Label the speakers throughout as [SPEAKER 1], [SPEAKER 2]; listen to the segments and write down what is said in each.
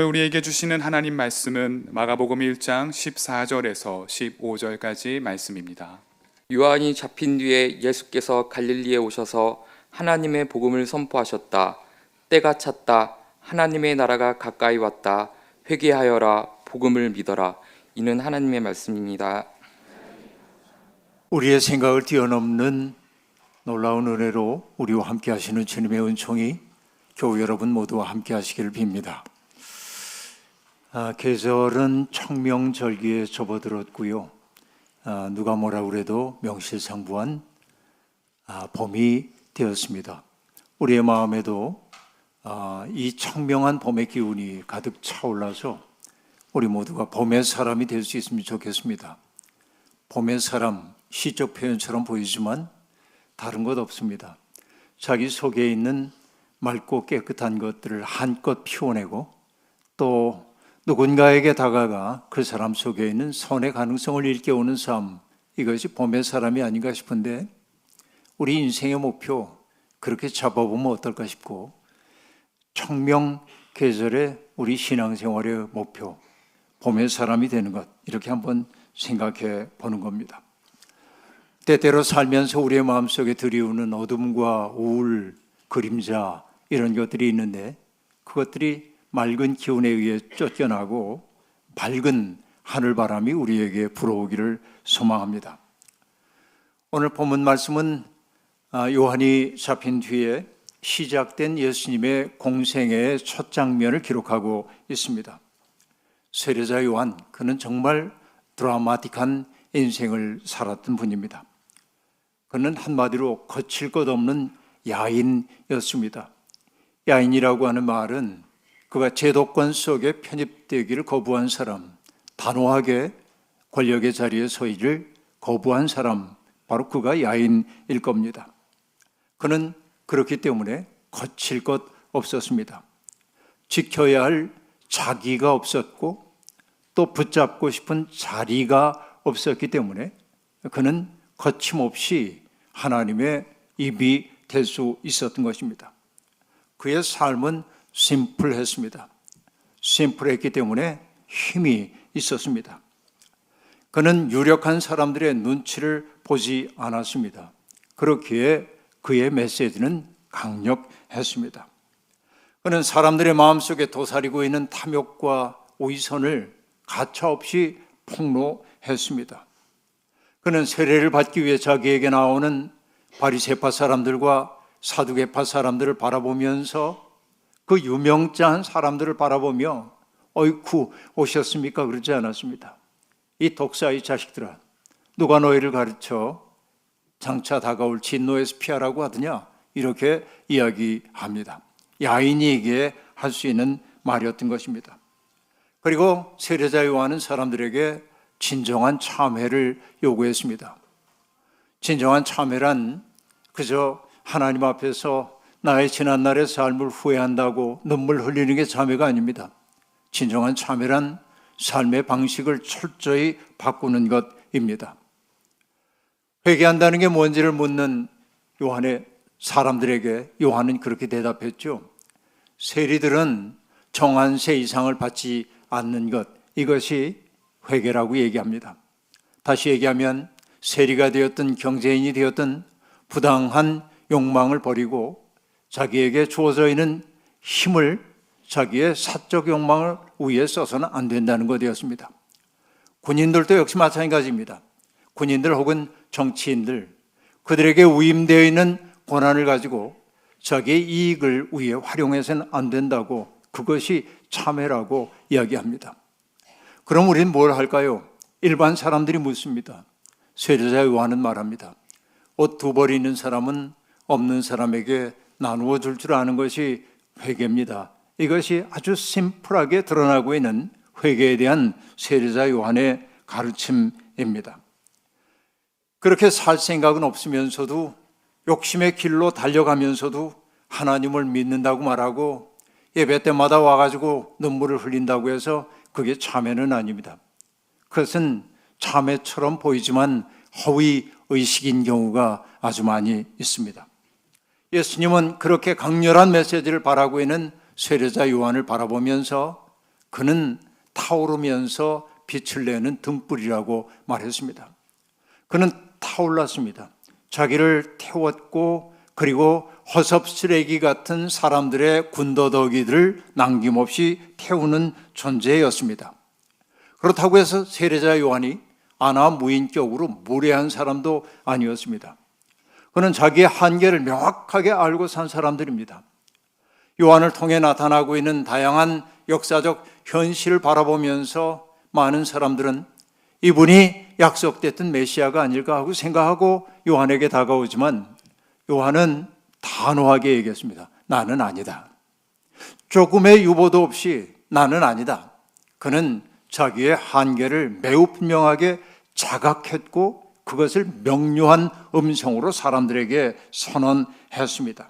[SPEAKER 1] 우리에게 주시는 하나님 말씀은 마가복음 1장 14절에서 15절까지 말씀입니다.
[SPEAKER 2] 요한이 잡힌 뒤에 예수께서 갈릴리에 오셔서 하나님의 복음을 선포하셨다. 때가 찼다. 하나님의 나라가 가까이 왔다. 회개하여라. 복음을 믿어라. 이는 하나님의 말씀입니다.
[SPEAKER 3] 우리의 생각을 뛰어넘는 놀라운 은혜로 우리와 함께 하시는 주님의 은총이 교우 여러분 모두와 함께 하시기를 빕니다. 계절은 청명절기에 접어들었고요. 누가 뭐라 그래도 명실상부한 봄이 되었습니다. 우리의 마음에도 이 청명한 봄의 기운이 가득 차올라서 우리 모두가 봄의 사람이 될 수 있으면 좋겠습니다. 봄의 사람, 시적 표현처럼 보이지만 다른 것 없습니다. 자기 속에 있는 맑고 깨끗한 것들을 한껏 피워내고 또 누군가에게 다가가 그 사람 속에 있는 선의 가능성을 일깨우는 삶, 이것이 봄의 사람이 아닌가 싶은데 우리 인생의 목표 그렇게 잡아보면 어떨까 싶고 청명 계절의 우리 신앙생활의 목표, 봄의 사람이 되는 것, 이렇게 한번 생각해 보는 겁니다. 때때로 살면서 우리의 마음속에 들이우는 어둠과 우울, 그림자 이런 것들이 있는데 그것들이 맑은 기운에 의해 쫓겨나고 밝은 하늘바람이 우리에게 불어오기를 소망합니다. 오늘 본문 말씀은 요한이 잡힌 뒤에 시작된 예수님의 공생애의 첫 장면을 기록하고 있습니다. 세례자 요한, 그는 정말 드라마틱한 인생을 살았던 분입니다. 그는 한마디로 거칠 것 없는 야인이었습니다. 야인이라고 하는 말은 그가 제도권 속에 편입되기를 거부한 사람, 단호하게 권력의 자리에 서기를 거부한 사람, 바로 그가 야인일 겁니다. 그는 그렇기 때문에 거칠 것 없었습니다. 지켜야 할 자기가 없었고 또 붙잡고 싶은 자리가 없었기 때문에 그는 거침없이 하나님의 입이 될 수 있었던 것입니다. 그의 삶은 심플했습니다. 심플했기 때문에 힘이 있었습니다. 그는 유력한 사람들의 눈치를 보지 않았습니다. 그렇기에 그의 메시지는 강력했습니다. 그는 사람들의 마음속에 도사리고 있는 탐욕과 위선을 가차없이 폭로했습니다. 그는 세례를 받기 위해 자기에게 나오는 바리새파 사람들과 사두개파 사람들을 바라보면서 그 유명자한 사람들을 바라보며 어이쿠 오셨습니까? 그러지 않았습니다. 이 독사의 자식들아, 누가 너희를 가르쳐 장차 다가올 진노에서 피하라고 하더냐? 이렇게 이야기합니다. 야인이기에 할 수 있는 말이었던 것입니다. 그리고 세례자 요한은 사람들에게 진정한 참회를 요구했습니다. 진정한 참회란 그저 하나님 앞에서 나의 지난날의 삶을 후회한다고 눈물 흘리는 게 참회가 아닙니다. 진정한 참회란 삶의 방식을 철저히 바꾸는 것입니다. 회개한다는 게 뭔지를 묻는 요한의 사람들에게 요한은 그렇게 대답했죠. 세리들은 정한 세 이상을 받지 않는 것, 이것이 회개라고 얘기합니다. 다시 얘기하면 세리가 되었든 경제인이 되었든 부당한 욕망을 버리고 자기에게 주어져 있는 힘을 자기의 사적 욕망을 위해 써서는 안 된다는 것이었습니다. 군인들도 역시 마찬가지입니다. 군인들 혹은 정치인들, 그들에게 위임되어 있는 권한을 가지고 자기의 이익을 위해 활용해서는 안 된다고, 그것이 참회라고 이야기합니다. 그럼 우리는 뭘 할까요? 일반 사람들이 묻습니다. 세례자 요한은 말합니다. 옷 두 벌 있는 사람은 없는 사람에게 나누어 줄 줄 아는 것이 회개입니다. 이것이 아주 심플하게 드러나고 있는 회개에 대한 세례자 요한의 가르침입니다. 그렇게 살 생각은 없으면서도 욕심의 길로 달려가면서도 하나님을 믿는다고 말하고 예배 때마다 와가지고 눈물을 흘린다고 해서 그게 참회는 아닙니다. 그것은 참회처럼 보이지만 허위 의식인 경우가 아주 많이 있습니다. 예수님은 그렇게 강렬한 메시지를 바라고 있는 세례자 요한을 바라보면서 그는 타오르면서 빛을 내는 등불이라고 말했습니다. 그는 타올랐습니다. 자기를 태웠고 그리고 허섭 쓰레기 같은 사람들의 군더더기들을 남김없이 태우는 존재였습니다. 그렇다고 해서 세례자 요한이 안하무인격으로 무례한 사람도 아니었습니다. 그는 자기의 한계를 명확하게 알고 산 사람들입니다. 요한을 통해 나타나고 있는 다양한 역사적 현실을 바라보면서 많은 사람들은 이분이 약속됐던 메시아가 아닐까 하고 생각하고 요한에게 다가오지만 요한은 단호하게 얘기했습니다. 나는 아니다. 조금의 유보도 없이 나는 아니다. 그는 자기의 한계를 매우 분명하게 자각했고 그것을 명료한 음성으로 사람들에게 선언했습니다.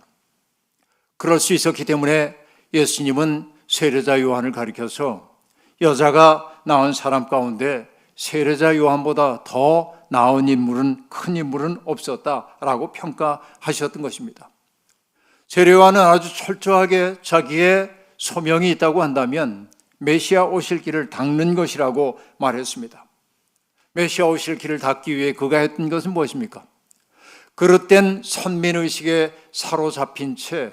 [SPEAKER 3] 그럴 수 있었기 때문에 예수님은 세례자 요한을 가리켜서 여자가 낳은 사람 가운데 세례자 요한보다 더 나은 인물은, 큰 인물은 없었다라고 평가하셨던 것입니다. 세례 요한은 아주 철저하게 자기의 소명이 있다고 한다면 메시아 오실 길을 닦는 것이라고 말했습니다. 메시아 오실 길을 닦기 위해 그가 했던 것은 무엇입니까? 그릇된 선민의식에 사로잡힌 채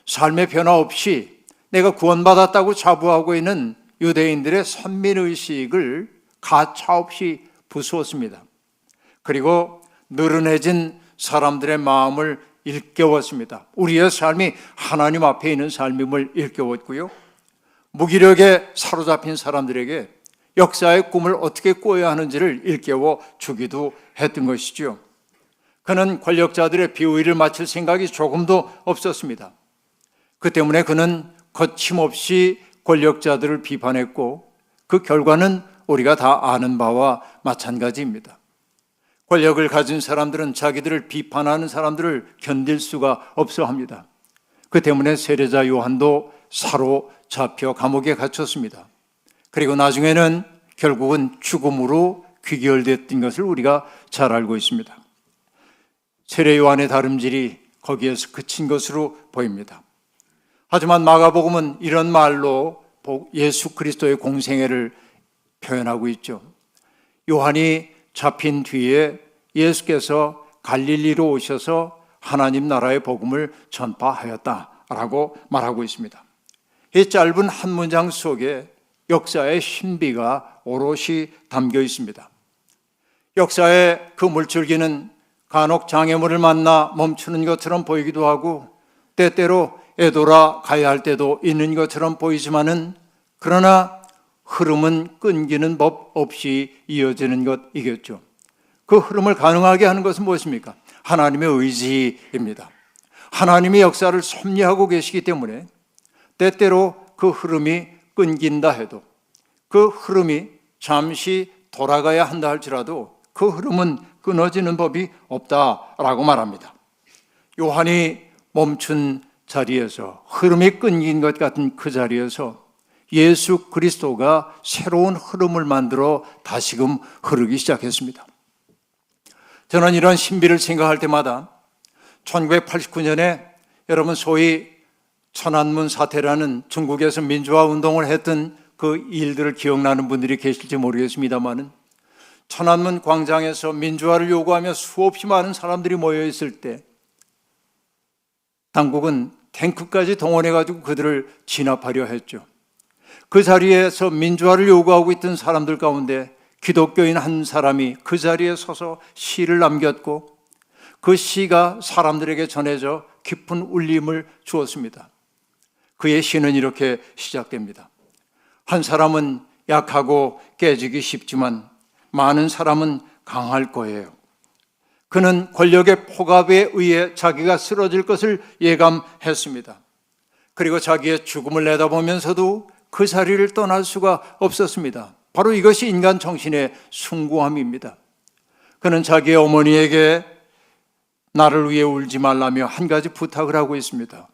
[SPEAKER 3] 삶의 변화 없이 내가 구원받았다고 자부하고 있는 유대인들의 선민의식을 가차없이 부수었습니다. 그리고 느른해진 사람들의 마음을 일깨웠습니다. 우리의 삶이 하나님 앞에 있는 삶임을 일깨웠고요. 무기력에 사로잡힌 사람들에게 역사의 꿈을 어떻게 꿔야 하는지를 일깨워 주기도 했던 것이죠. 그는 권력자들의 비위를 맞출 생각이 조금도 없었습니다. 그 때문에 그는 거침없이 권력자들을 비판했고 그 결과는 우리가 다 아는 바와 마찬가지입니다. 권력을 가진 사람들은 자기들을 비판하는 사람들을 견딜 수가 없어 합니다. 그 때문에 세례자 요한도 사로잡혀 감옥에 갇혔습니다. 그리고 나중에는 결국은 죽음으로 귀결됐던 것을 우리가 잘 알고 있습니다. 세례 요한의 다름질이 거기에서 그친 것으로 보입니다. 하지만 마가복음은 이런 말로 예수 그리스도의 공생애를 표현하고 있죠. 요한이 잡힌 뒤에 예수께서 갈릴리로 오셔서 하나님 나라의 복음을 전파하였다라고 말하고 있습니다. 이 짧은 한 문장 속에 역사의 신비가 오롯이 담겨 있습니다. 역사의 그 물줄기는 간혹 장애물을 만나 멈추는 것처럼 보이기도 하고 때때로 애돌아 가야 할 때도 있는 것처럼 보이지만은 그러나 흐름은 끊기는 법 없이 이어지는 것이겠죠. 그 흐름을 가능하게 하는 것은 무엇입니까? 하나님의 의지입니다. 하나님의 역사를 섭리하고 계시기 때문에 때때로 그 흐름이 끊긴다 해도 그 흐름이 잠시 돌아가야 한다 할지라도 그 흐름은 끊어지는 법이 없다라고 말합니다. 요한이 멈춘 자리에서 흐름이 끊긴 것 같은 그 자리에서 예수 그리스도가 새로운 흐름을 만들어 다시금 흐르기 시작했습니다. 저는 이런 신비를 생각할 때마다 1989년에 여러분 소위 천안문 사태라는 중국에서 민주화 운동을 했던 그 일들을 기억나는 분들이 계실지 모르겠습니다만은 천안문 광장에서 민주화를 요구하며 수없이 많은 사람들이 모여 있을 때 당국은 탱크까지 동원해가지고 그들을 진압하려 했죠. 그 자리에서 민주화를 요구하고 있던 사람들 가운데 기독교인 한 사람이 그 자리에 서서 시를 남겼고 그 시가 사람들에게 전해져 깊은 울림을 주었습니다. 그의 시는 이렇게 시작됩니다. 한 사람은 약하고 깨지기 쉽지만 많은 사람은 강할 거예요. 그는 권력의 폭압에 의해 자기가 쓰러질 것을 예감했습니다. 그리고 자기의 죽음을 내다보면서도 그 자리를 떠날 수가 없었습니다. 바로 이것이 인간 정신의 숭고함입니다. 그는 자기의 어머니에게 나를 위해 울지 말라며 한 가지 부탁을 하고 있습니다.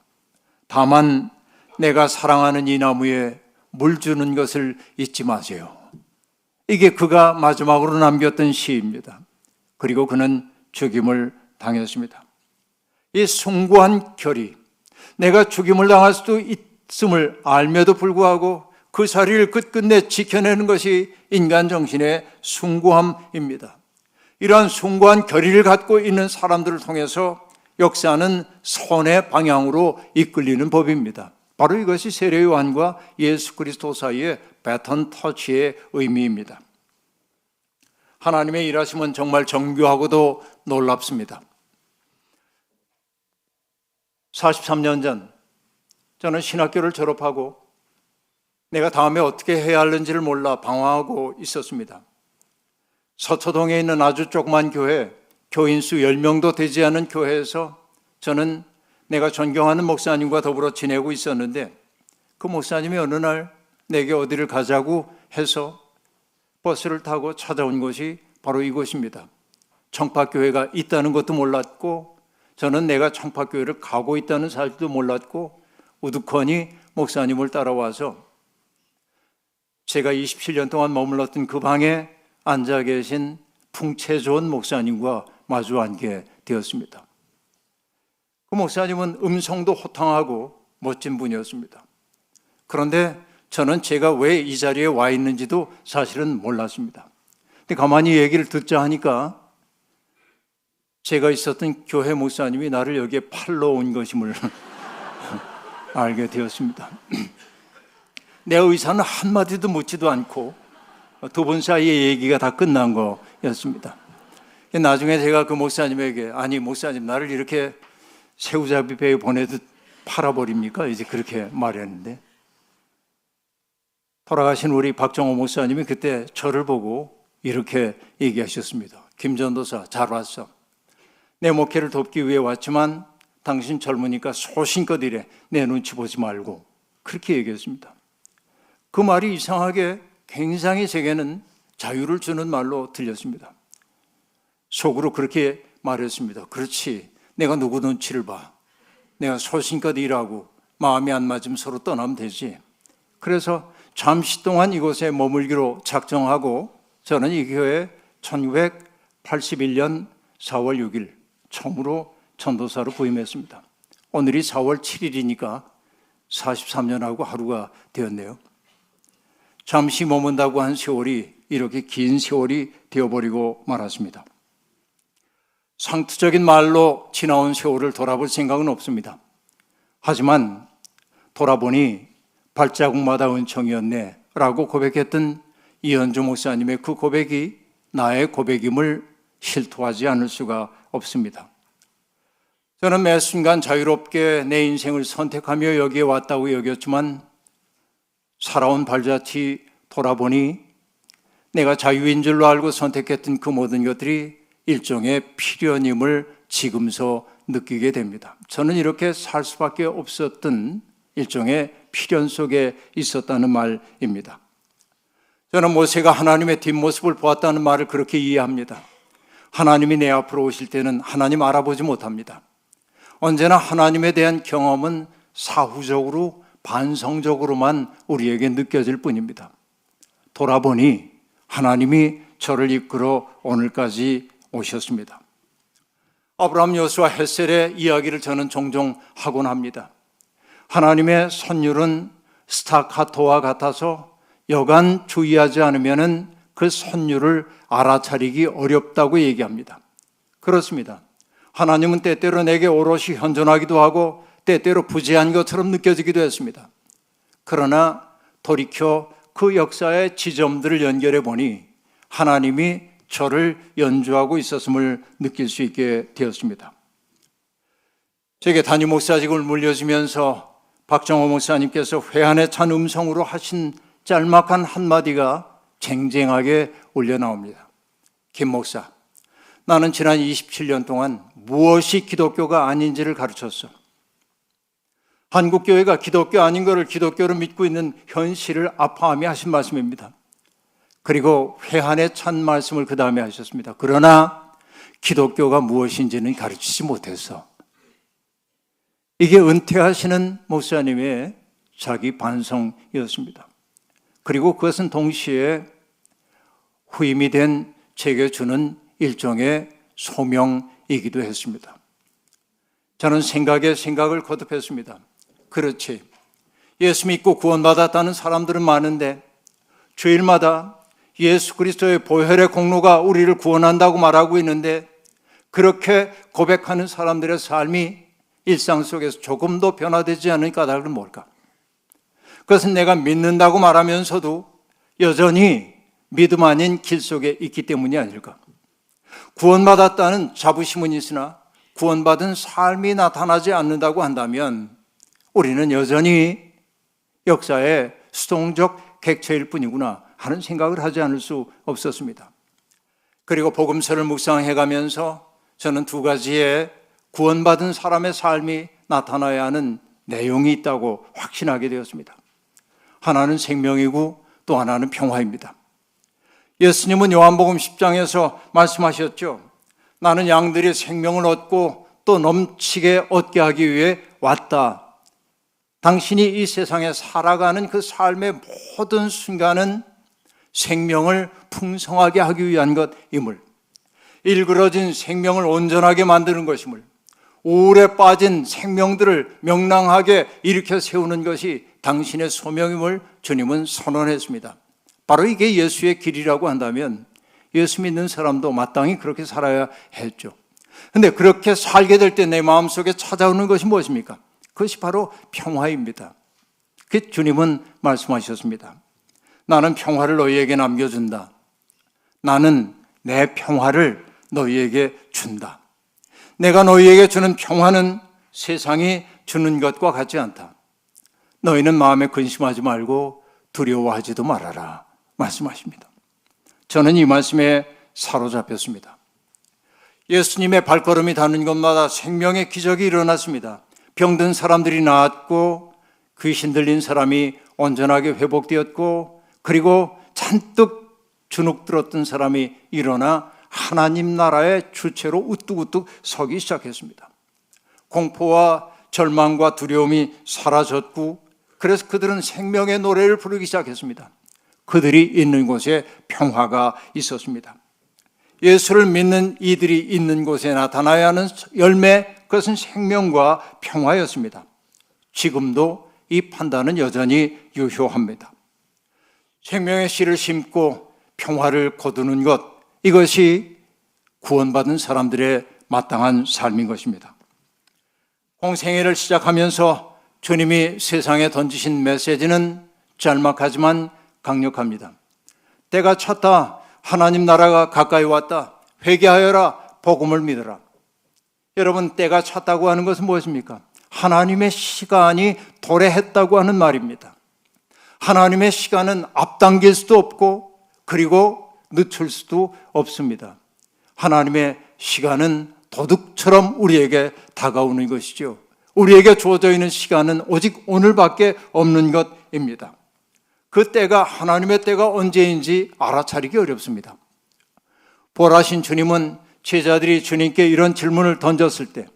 [SPEAKER 3] 다만 내가 사랑하는 이 나무에 물 주는 것을 잊지 마세요. 이게 그가 마지막으로 남겼던 시입니다. 그리고 그는 죽임을 당했습니다. 이 숭고한 결의, 내가 죽임을 당할 수도 있음을 알면도 불구하고 그 자리를 끝끝내 지켜내는 것이 인간 정신의 숭고함입니다. 이러한 숭고한 결의를 갖고 있는 사람들을 통해서 역사는 선의 방향으로 이끌리는 법입니다. 바로 이것이 세례 요한과 예수 그리스도 사이의 배턴 터치의 의미입니다. 하나님의 일하심은 정말 정교하고도 놀랍습니다. 43년 전 저는 신학교를 졸업하고 내가 다음에 어떻게 해야 하는지를 몰라 방황하고 있었습니다. 서초동에 있는 아주 조그만 교회, 교인 수 10명도 되지 않은 교회에서 저는 내가 존경하는 목사님과 더불어 지내고 있었는데 그 목사님이 어느 날 내게 어디를 가자고 해서 버스를 타고 찾아온 곳이 바로 이곳입니다. 청파교회가 있다는 것도 몰랐고 저는 내가 청파교회를 가고 있다는 사실도 몰랐고 우두커니 목사님을 따라와서 제가 27년 동안 머물렀던 그 방에 앉아 계신 풍채 좋은 목사님과 마주 앉게 되었습니다. 그 목사님은 음성도 호탕하고 멋진 분이었습니다. 그런데 저는 제가 왜 이 자리에 와 있는지도 사실은 몰랐습니다. 근데 가만히 얘기를 듣자 하니까 제가 있었던 교회 목사님이 나를 여기에 팔러 온 것임을 알게 되었습니다. 내 의사는 한마디도 묻지도 않고 두 분 사이의 얘기가 다 끝난 거였습니다. 나중에 제가 그 목사님에게 아니 목사님 나를 이렇게 새우잡이 배에 보내듯 팔아버립니까? 이제 그렇게 말했는데 돌아가신 우리 박정호 목사님이 그때 저를 보고 이렇게 얘기하셨습니다. 김 전도사 잘 왔어. 내 목회를 돕기 위해 왔지만 당신 젊으니까 소신껏 이래 내 눈치 보지 말고 그렇게 얘기했습니다. 그 말이 이상하게 굉장히 제게는 자유를 주는 말로 들렸습니다. 속으로 그렇게 말했습니다. 그렇지, 내가 누구 눈치를 봐. 내가 소신껏 일하고 마음이 안 맞으면 서로 떠나면 되지. 그래서 잠시 동안 이곳에 머물기로 작정하고 저는 이 교회에 1981년 4월 6일 처음으로 전도사로 부임했습니다. 오늘이 4월 7일이니까 43년하고 하루가 되었네요. 잠시 머문다고 한 세월이 이렇게 긴 세월이 되어버리고 말았습니다. 상투적인 말로 지나온 세월을 돌아볼 생각은 없습니다. 하지만 돌아보니 발자국마다 은총이었네 라고 고백했던 이현주 목사님의 그 고백이 나의 고백임을 실토하지 않을 수가 없습니다. 저는 매 순간 자유롭게 내 인생을 선택하며 여기에 왔다고 여겼지만 살아온 발자취 돌아보니 내가 자유인 줄로 알고 선택했던 그 모든 것들이 일종의 필연임을 지금서 느끼게 됩니다. 저는 이렇게 살 수밖에 없었던 일종의 필연 속에 있었다는 말입니다. 저는 모세가 하나님의 뒷모습을 보았다는 말을 그렇게 이해합니다. 하나님이 내 앞으로 오실 때는 하나님 알아보지 못합니다. 언제나 하나님에 대한 경험은 사후적으로 반성적으로만 우리에게 느껴질 뿐입니다. 돌아보니 하나님이 저를 이끌어 오늘까지 오셨습니다. 아브라함 여수와 헷셀의 이야기를 저는 종종 하곤 합니다. 하나님의 선율은 스타카토와 같아서 여간 주의하지 않으면 그 선율을 알아차리기 어렵다고 얘기합니다. 그렇습니다. 하나님은 때때로 내게 오롯이 현존하기도 하고 때때로 부재한 것처럼 느껴지기도 했습니다. 그러나 돌이켜 그 역사의 지점들을 연결해 보니 하나님이 저를 연주하고 있었음을 느낄 수 있게 되었습니다. 제게 담임 목사직을 물려주면서 박정호 목사님께서 회한에 찬 음성으로 하신 짤막한 한마디가 쟁쟁하게 울려 나옵니다. 김 목사, 나는 지난 27년 동안 무엇이 기독교가 아닌지를 가르쳤어. 한국교회가 기독교 아닌 것을 기독교로 믿고 있는 현실을 아파하며 하신 말씀입니다. 그리고 회한에 찬 말씀을 그 다음에 하셨습니다. 그러나 기독교가 무엇인지는 가르치지 못했어. 이게 은퇴하시는 목사님의 자기 반성이었습니다. 그리고 그것은 동시에 후임이 된 제게 주는 일종의 소명이기도 했습니다. 저는 생각에 생각을 거듭했습니다. 그렇지. 예수 믿고 구원받았다는 사람들은 많은데 주일마다 예수 그리스도의 보혈의 공로가 우리를 구원한다고 말하고 있는데 그렇게 고백하는 사람들의 삶이 일상 속에서 조금도 변화되지 않은 까닭은 뭘까? 그것은 내가 믿는다고 말하면서도 여전히 믿음 아닌 길 속에 있기 때문이 아닐까? 구원받았다는 자부심은 있으나 구원받은 삶이 나타나지 않는다고 한다면 우리는 여전히 역사의 수동적 객체일 뿐이구나 하는 생각을 하지 않을 수 없었습니다. 그리고 복음서를 묵상해 가면서 저는 두 가지의 구원받은 사람의 삶이 나타나야 하는 내용이 있다고 확신하게 되었습니다. 하나는 생명이고 또 하나는 평화입니다. 예수님은 요한복음 10장에서 말씀하셨죠. 나는 양들이 생명을 얻고 또 넘치게 얻게 하기 위해 왔다. 당신이 이 세상에 살아가는 그 삶의 모든 순간은 생명을 풍성하게 하기 위한 것임을, 일그러진 생명을 온전하게 만드는 것임을, 우울에 빠진 생명들을 명랑하게 일으켜 세우는 것이 당신의 소명임을 주님은 선언했습니다. 바로 이게 예수의 길이라고 한다면 예수 믿는 사람도 마땅히 그렇게 살아야 했죠. 그런데 그렇게 살게 될 때 내 마음속에 찾아오는 것이 무엇입니까? 그것이 바로 평화입니다. 그 주님은 말씀하셨습니다. 나는 평화를 너희에게 남겨준다. 나는 내 평화를 너희에게 준다. 내가 너희에게 주는 평화는 세상이 주는 것과 같지 않다. 너희는 마음에 근심하지 말고 두려워하지도 말아라 말씀하십니다. 저는 이 말씀에 사로잡혔습니다. 예수님의 발걸음이 닿는 곳마다 생명의 기적이 일어났습니다. 병든 사람들이 나았고 귀신 들린 사람이 온전하게 회복되었고 그리고 잔뜩 주눅 들었던 사람이 일어나 하나님 나라의 주체로 우뚝우뚝 서기 시작했습니다. 공포와 절망과 두려움이 사라졌고 그래서 그들은 생명의 노래를 부르기 시작했습니다. 그들이 있는 곳에 평화가 있었습니다. 예수를 믿는 이들이 있는 곳에 나타나야 하는 열매, 그것은 생명과 평화였습니다. 지금도 이 판단은 여전히 유효합니다. 생명의 씨를 심고 평화를 거두는 것, 이것이 구원받은 사람들의 마땅한 삶인 것입니다. 공생애를 시작하면서 주님이 세상에 던지신 메시지는 짤막하지만 강력합니다. 때가 찼다. 하나님 나라가 가까이 왔다. 회개하여라. 복음을 믿어라. 여러분, 때가 찼다고 하는 것은 무엇입니까? 하나님의 시간이 도래했다고 하는 말입니다. 하나님의 시간은 앞당길 수도 없고 그리고 늦출 수도 없습니다. 하나님의 시간은 도둑처럼 우리에게 다가오는 것이죠. 우리에게 주어져 있는 시간은 오직 오늘밖에 없는 것입니다. 그 때가, 하나님의 때가 언제인지 알아차리기 어렵습니다. 보라신 주님은 제자들이 주님께 이런 질문을 던졌을 때,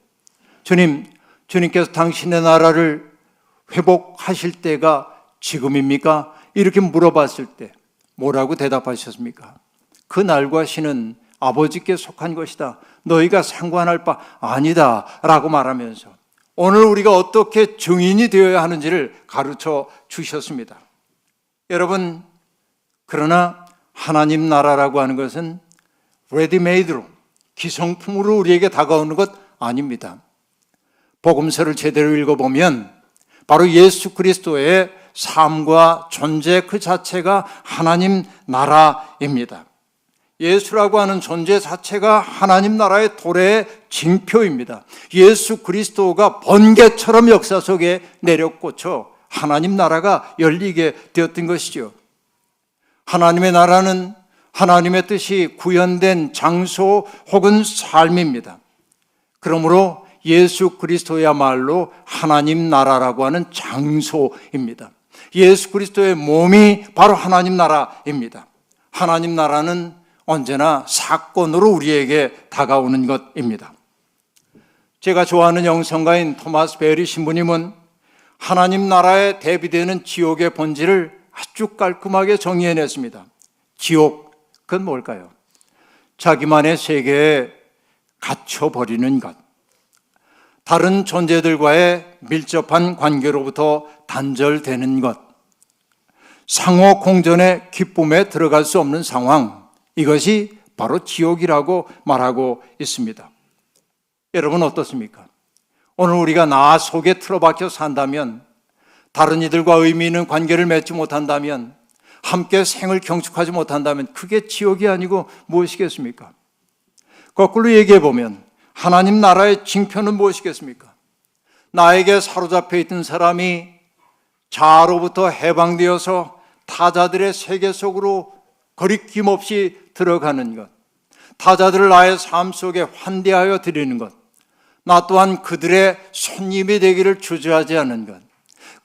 [SPEAKER 3] 주님께서 당신의 나라를 회복하실 때가 지금입니까? 이렇게 물어봤을 때 뭐라고 대답하셨습니까? 그 날과 시는 아버지께 속한 것이다. 너희가 상관할 바 아니다 라고 말하면서 오늘 우리가 어떻게 증인이 되어야 하는지를 가르쳐 주셨습니다. 여러분, 그러나 하나님 나라라고 하는 것은 레디메이드로, 기성품으로 우리에게 다가오는 것 아닙니다. 복음서를 제대로 읽어보면 바로 예수 그리스도의 삶과 존재 그 자체가 하나님 나라입니다. 예수라고 하는 존재 자체가 하나님 나라의 도래의 징표입니다. 예수 그리스도가 번개처럼 역사 속에 내려꽂혀 하나님 나라가 열리게 되었던 것이죠. 하나님의 나라는 하나님의 뜻이 구현된 장소 혹은 삶입니다. 그러므로 예수 그리스도야말로 하나님 나라라고 하는 장소입니다. 예수 그리스도의 몸이 바로 하나님 나라입니다. 하나님 나라는 언제나 사건으로 우리에게 다가오는 것입니다. 제가 좋아하는 영성가인 토마스 베리 신부님은 하나님 나라에 대비되는 지옥의 본질을 아주 깔끔하게 정의해냈습니다. 지옥, 그건 뭘까요? 자기만의 세계에 갇혀버리는 것. 다른 존재들과의 밀접한 관계로부터 단절되는 것, 상호 공존의 기쁨에 들어갈 수 없는 상황, 이것이 바로 지옥이라고 말하고 있습니다. 여러분 어떻습니까? 오늘 우리가 나 속에 틀어박혀 산다면, 다른 이들과 의미 있는 관계를 맺지 못한다면, 함께 생을 경축하지 못한다면 그게 지옥이 아니고 무엇이겠습니까? 거꾸로 얘기해 보면 하나님 나라의 징표는 무엇이겠습니까? 나에게 사로잡혀 있던 사람이 자아로부터 해방되어서 타자들의 세계 속으로 거리낌 없이 들어가는 것, 타자들을 나의 삶 속에 환대하여 드리는 것, 나 또한 그들의 손님이 되기를 주저하지 않는 것,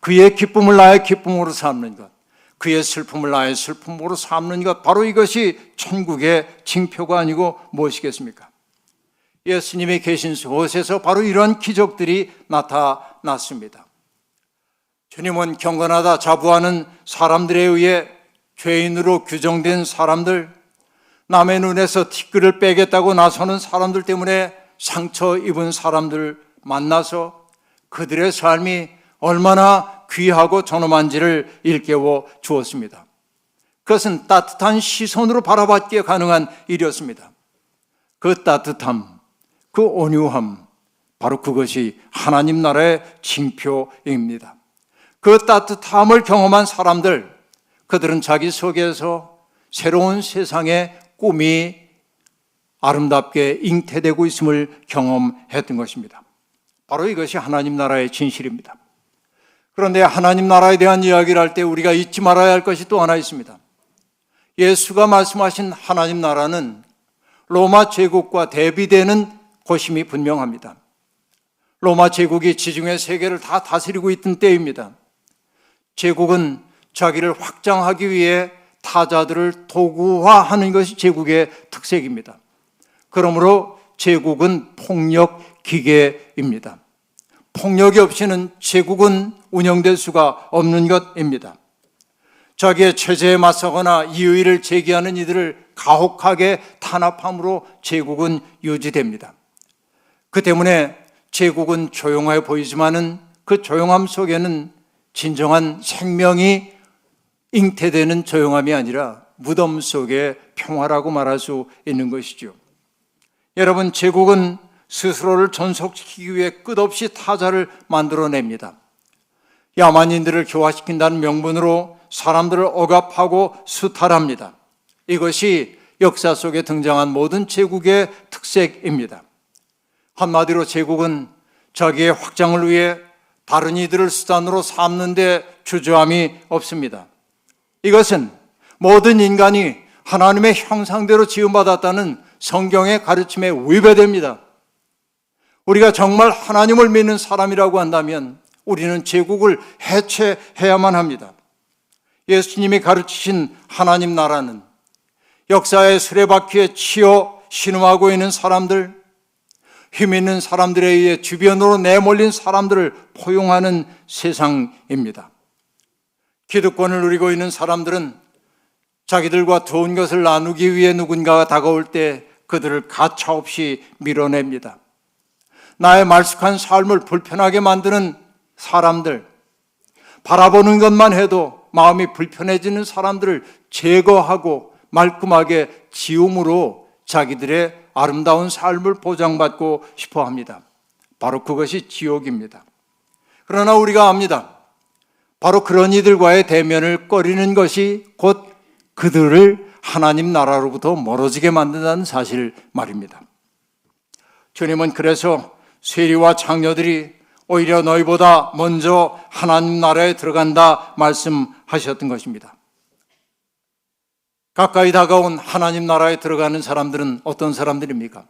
[SPEAKER 3] 그의 기쁨을 나의 기쁨으로 삼는 것, 그의 슬픔을 나의 슬픔으로 삼는 것, 바로 이것이 천국의 징표가 아니고 무엇이겠습니까? 예수님이 계신 곳에서 바로 이러한 기적들이 나타났습니다. 주님은 경건하다 자부하는 사람들에 의해 죄인으로 규정된 사람들, 남의 눈에서 티끌을 빼겠다고 나서는 사람들 때문에 상처 입은 사람들 만나서 그들의 삶이 얼마나 귀하고 존엄한지를 일깨워 주었습니다. 그것은 따뜻한 시선으로 바라봤기에 가능한 일이었습니다. 그 따뜻함, 그 온유함, 바로 그것이 하나님 나라의 징표입니다. 그 따뜻함을 경험한 사람들, 그들은 자기 속에서 새로운 세상의 꿈이 아름답게 잉태되고 있음을 경험했던 것입니다. 바로 이것이 하나님 나라의 진실입니다. 그런데 하나님 나라에 대한 이야기를 할 때 우리가 잊지 말아야 할 것이 또 하나 있습니다. 예수가 말씀하신 하나님 나라는 로마 제국과 대비되는 것임이 분명합니다. 로마 제국이 지중해 세계를 다 다스리고 있던 때입니다. 제국은 자기를 확장하기 위해 타자들을 도구화하는 것이 제국의 특색입니다. 그러므로 제국은 폭력 기계입니다. 폭력이 없이는 제국은 운영될 수가 없는 것입니다. 자기의 체제에 맞서거나 이의를 제기하는 이들을 가혹하게 탄압함으로 제국은 유지됩니다. 그 때문에 제국은 조용해 보이지만은 그 조용함 속에는 진정한 생명이 잉태되는 조용함이 아니라 무덤 속의 평화라고 말할 수 있는 것이죠. 여러분, 제국은 스스로를 존속시키기 위해 끝없이 타자를 만들어냅니다. 야만인들을 교화시킨다는 명분으로 사람들을 억압하고 수탈합니다. 이것이 역사 속에 등장한 모든 제국의 특색입니다. 한마디로 제국은 자기의 확장을 위해 다른 이들을 수단으로 삼는 데 주저함이 없습니다. 이것은 모든 인간이 하나님의 형상대로 지음받았다는 성경의 가르침에 위배됩니다. 우리가 정말 하나님을 믿는 사람이라고 한다면 우리는 제국을 해체해야만 합니다. 예수님이 가르치신 하나님 나라는 역사의 수레바퀴에 치여 신음하고 있는 사람들, 힘 있는 사람들에 의해 주변으로 내몰린 사람들을 포용하는 세상입니다. 기득권을 누리고 있는 사람들은 자기들과 좋은 것을 나누기 위해 누군가가 다가올 때 그들을 가차없이 밀어냅니다. 나의 말쑥한 삶을 불편하게 만드는 사람들, 바라보는 것만 해도 마음이 불편해지는 사람들을 제거하고 말끔하게 지움으로 자기들의 아름다운 삶을 보장받고 싶어 합니다. 바로 그것이 지옥입니다. 그러나 우리가 압니다. 바로 그런 이들과의 대면을 꺼리는 것이 곧 그들을 하나님 나라로부터 멀어지게 만든다는 사실 말입니다. 주님은 그래서 세리와 장녀들이 오히려 너희보다 먼저 하나님 나라에 들어간다 말씀하셨던 것입니다. 가까이 다가온 하나님 나라에 들어가는 사람들은 어떤 사람들입니까?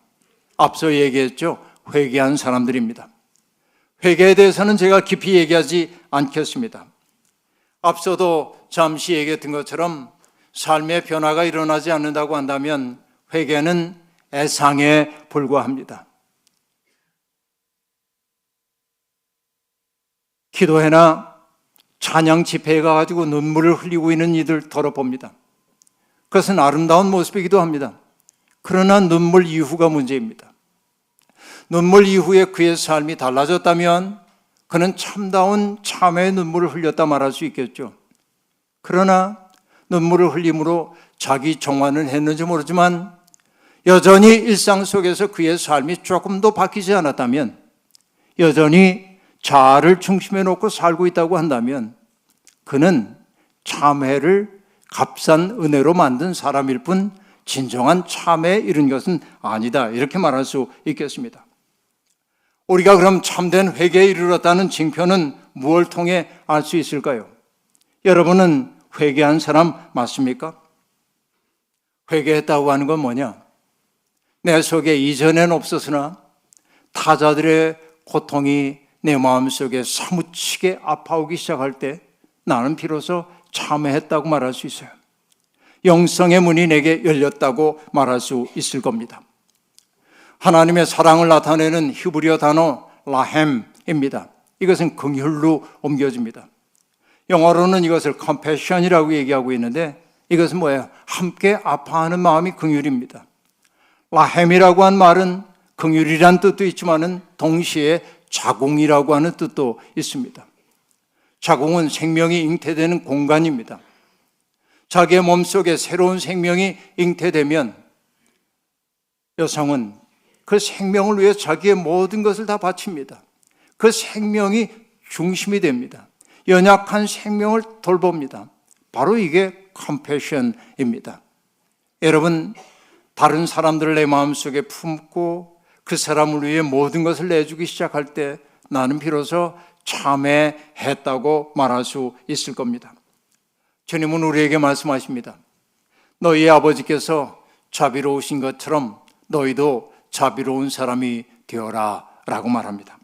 [SPEAKER 3] 앞서 얘기했죠. 회개한 사람들입니다. 회개에 대해서는 제가 깊이 얘기하지 않겠습니다. 앞서도 잠시 얘기했던 것처럼 삶의 변화가 일어나지 않는다고 한다면 회개는 애상에 불과합니다. 기도회나 찬양 집회에 가가지고 눈물을 흘리고 있는 이들 덜어봅니다. 그것은 아름다운 모습이기도 합니다. 그러나 눈물 이후가 문제입니다. 눈물 이후에 그의 삶이 달라졌다면 그는 참다운 참회의 눈물을 흘렸다 말할 수 있겠죠. 그러나 눈물을 흘림으로 자기 정화는 했는지 모르지만 여전히 일상 속에서 그의 삶이 조금도 바뀌지 않았다면, 여전히 자아를 중심에 놓고 살고 있다고 한다면 그는 참회를 값싼 은혜로 만든 사람일 뿐 진정한 참회에 이른 것은 아니다, 이렇게 말할 수 있겠습니다. 우리가 그럼 참된 회개에 이르렀다는 징표는 무엇을 통해 알 수 있을까요? 여러분은 회개한 사람 맞습니까? 회개했다고 하는 건 뭐냐? 내 속에 이전엔 없었으나 타자들의 고통이 내 마음속에 사무치게 아파오기 시작할 때 나는 비로소 참회했다고 말할 수 있어요. 영성의 문이 내게 열렸다고 말할 수 있을 겁니다. 하나님의 사랑을 나타내는 히브리어 단어 라햄입니다. 이것은 긍휼로 옮겨집니다. 영어로는 이것을 compassion이라고 얘기하고 있는데 이것은 뭐예요? 함께 아파하는 마음이 긍휼입니다. 라햄이라고 한 말은 긍휼이란 뜻도 있지만은 동시에 자궁이라고 하는 뜻도 있습니다. 자궁은 생명이 잉태되는 공간입니다. 자기의 몸속에 새로운 생명이 잉태되면 여성은 그 생명을 위해 자기의 모든 것을 다 바칩니다. 그 생명이 중심이 됩니다. 연약한 생명을 돌봅니다. 바로 이게 컴패션입니다. 여러분, 다른 사람들을 내 마음속에 품고 그 사람을 위해 모든 것을 내주기 시작할 때 나는 비로소 참회했다고 말할 수 있을 겁니다. 주님은 우리에게 말씀하십니다. 너희의 아버지께서 자비로우신 것처럼 너희도 자비로운 사람이 되어라 라고 말합니다.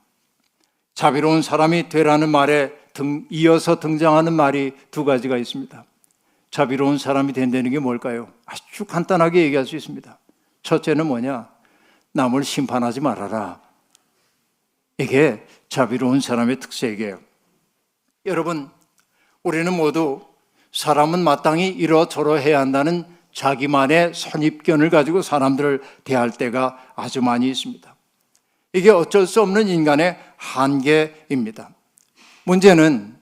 [SPEAKER 3] 자비로운 사람이 되라는 말에 이어서 등장하는 말이 두 가지가 있습니다. 자비로운 사람이 된다는 게 뭘까요? 아주 간단하게 얘기할 수 있습니다. 첫째는 뭐냐? 남을 심판하지 말아라. 이게 자비로운 사람의 특색이에요. 여러분, 우리는 모두 사람은 마땅히 이러저러해야 한다는 자기만의 선입견을 가지고 사람들을 대할 때가 아주 많이 있습니다. 이게 어쩔 수 없는 인간의 한계입니다. 문제는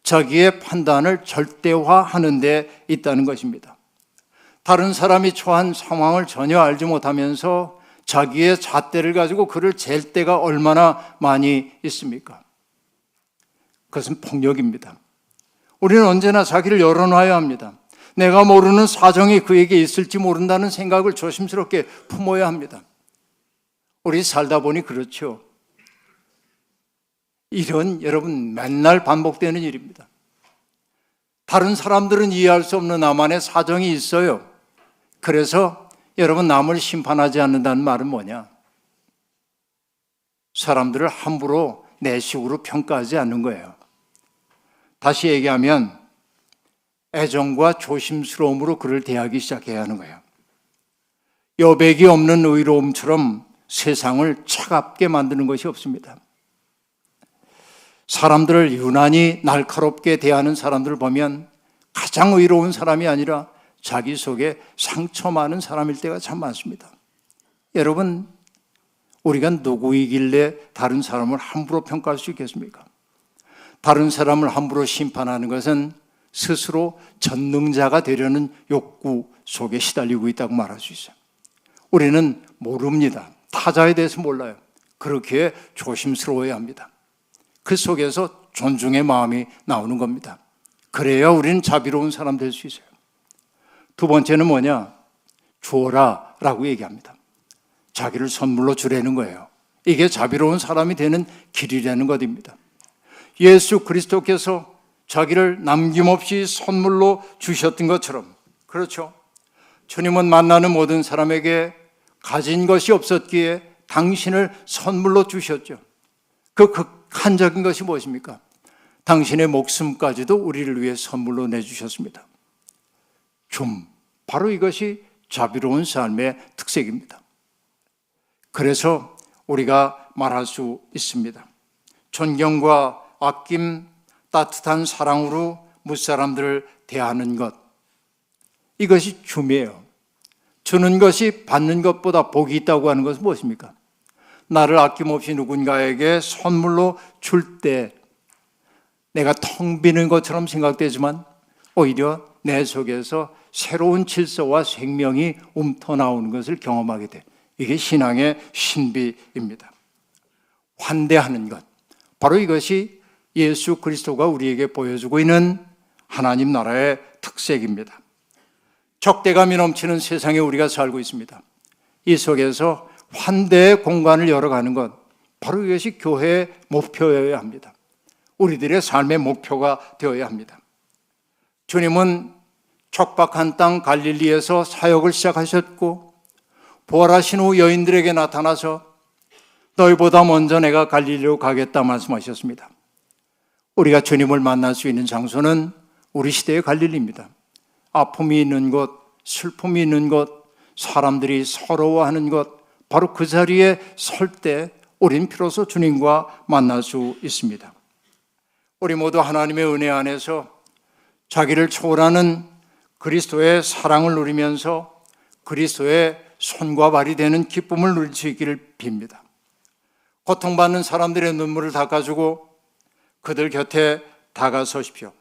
[SPEAKER 3] 자기의 판단을 절대화하는 데 있다는 것입니다. 다른 사람이 처한 상황을 전혀 알지 못하면서 자기의 잣대를 가지고 그를 잴 때가 얼마나 많이 있습니까? 그것은 폭력입니다. 우리는 언제나 자기를 열어놔야 합니다. 내가 모르는 사정이 그에게 있을지 모른다는 생각을 조심스럽게 품어야 합니다. 우리 살다 보니 그렇죠. 이런 여러분 맨날 반복되는 일입니다. 다른 사람들은 이해할 수 없는 나만의 사정이 있어요. 그래서 여러분, 남을 심판하지 않는다는 말은 뭐냐? 사람들을 함부로 내 식으로 평가하지 않는 거예요. 다시 얘기하면 애정과 조심스러움으로 그를 대하기 시작해야 하는 거예요. 여백이 없는 의로움처럼 세상을 차갑게 만드는 것이 없습니다. 사람들을 유난히 날카롭게 대하는 사람들을 보면 가장 의로운 사람이 아니라 자기 속에 상처 많은 사람일 때가 참 많습니다. 여러분, 우리가 누구이길래 다른 사람을 함부로 평가할 수 있겠습니까? 다른 사람을 함부로 심판하는 것은 스스로 전능자가 되려는 욕구 속에 시달리고 있다고 말할 수 있어요. 우리는 모릅니다. 타자에 대해서 몰라요. 그렇게 조심스러워야 합니다. 그 속에서 존중의 마음이 나오는 겁니다. 그래야 우리는 자비로운 사람 될 수 있어요. 두 번째는 뭐냐? 주어라 라고 얘기합니다. 자기를 선물로 주라는 거예요. 이게 자비로운 사람이 되는 길이라는 것입니다. 예수 그리스도께서 자기를 남김없이 선물로 주셨던 것처럼, 그렇죠? 주님은 만나는 모든 사람에게 가진 것이 없었기에 당신을 선물로 주셨죠. 그 극한적인 것이 무엇입니까? 당신의 목숨까지도 우리를 위해 선물로 내주셨습니다. 바로 이것이 자비로운 삶의 특색입니다. 그래서 우리가 말할 수 있습니다. 존경과 아낌, 따뜻한 사랑으로 무사람들을 대하는 것, 이것이 줌이에요. 주는 것이 받는 것보다 복이 있다고 하는 것은 무엇입니까? 나를 아낌없이 누군가에게 선물로 줄 때 내가 텅 비는 것처럼 생각되지만 오히려 내 속에서 새로운 질서와 생명이 움터나오는 것을 경험하게 돼. 이게 신앙의 신비입니다. 환대하는 것, 바로 이것이 예수 그리스도가 우리에게 보여주고 있는 하나님 나라의 특색입니다. 적대감이 넘치는 세상에 우리가 살고 있습니다. 이 속에서 환대의 공간을 열어가는 것, 바로 이것이 교회의 목표여야 합니다. 우리들의 삶의 목표가 되어야 합니다. 주님은 척박한 땅 갈릴리에서 사역을 시작하셨고 부활하신 후 여인들에게 나타나서 너희보다 먼저 내가 갈릴리로 가겠다 말씀하셨습니다. 우리가 주님을 만날 수 있는 장소는 우리 시대의 갈릴리입니다. 아픔이 있는 곳, 슬픔이 있는 곳, 사람들이 서러워하는 것, 바로 그 자리에 설 때 우린 비로소 주님과 만날 수 있습니다. 우리 모두 하나님의 은혜 안에서 자기를 초월하는 그리스도의 사랑을 누리면서 그리스도의 손과 발이 되는 기쁨을 누릴 수 있기를 빕니다. 고통받는 사람들의 눈물을 닦아주고 그들 곁에 다가서십시오.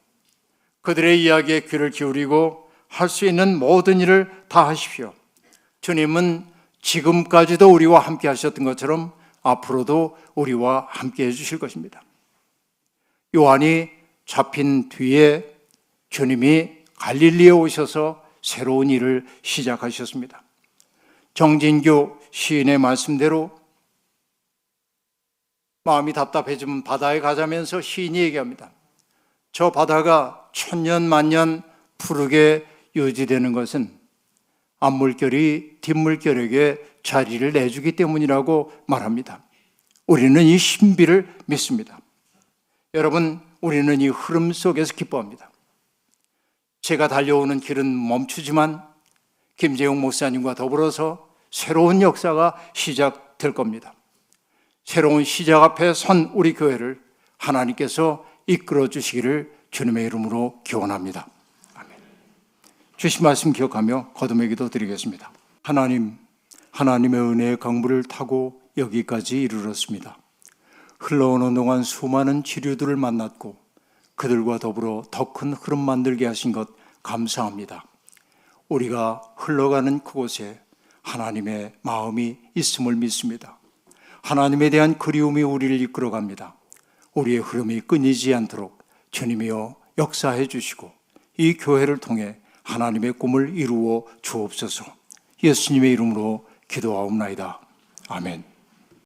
[SPEAKER 3] 그들의 이야기에 귀를 기울이고 할 수 있는 모든 일을 다 하십시오. 주님은 지금까지도 우리와 함께 하셨던 것처럼 앞으로도 우리와 함께 해주실 것입니다. 요한이 잡힌 뒤에 주님이 갈릴리에 오셔서 새로운 일을 시작하셨습니다. 정진교 시인의 말씀대로 마음이 답답해지면 바다에 가자면서 시인이 얘기합니다. 저 바다가 천년 만년 푸르게 유지되는 것은 앞물결이 뒷물결에게 자리를 내주기 때문이라고 말합니다. 우리는 이 신비를 믿습니다. 여러분, 우리는 이 흐름 속에서 기뻐합니다. 제가 달려오는 길은 멈추지만 김재용 목사님과 더불어서 새로운 역사가 시작될 겁니다. 새로운 시작 앞에 선 우리 교회를 하나님께서 이끌어 주시기를 주님의 이름으로 기원합니다. 아멘. 주신 말씀 기억하며 거듭의 기도 드리겠습니다. 하나님, 하나님의 은혜의 강물을 타고 여기까지 이르렀습니다. 흘러오는 동안 수많은 지류들을 만났고 그들과 더불어 더 큰 흐름 만들게 하신 것 감사합니다. 우리가 흘러가는 그곳에 하나님의 마음이 있음을 믿습니다. 하나님에 대한 그리움이 우리를 이끌어갑니다. 우리의 흐름이 끊이지 않도록 주님이여 역사해 주시고 이 교회를 통해 하나님의 꿈을 이루어 주옵소서. 예수님의 이름으로 기도하옵나이다. 아멘.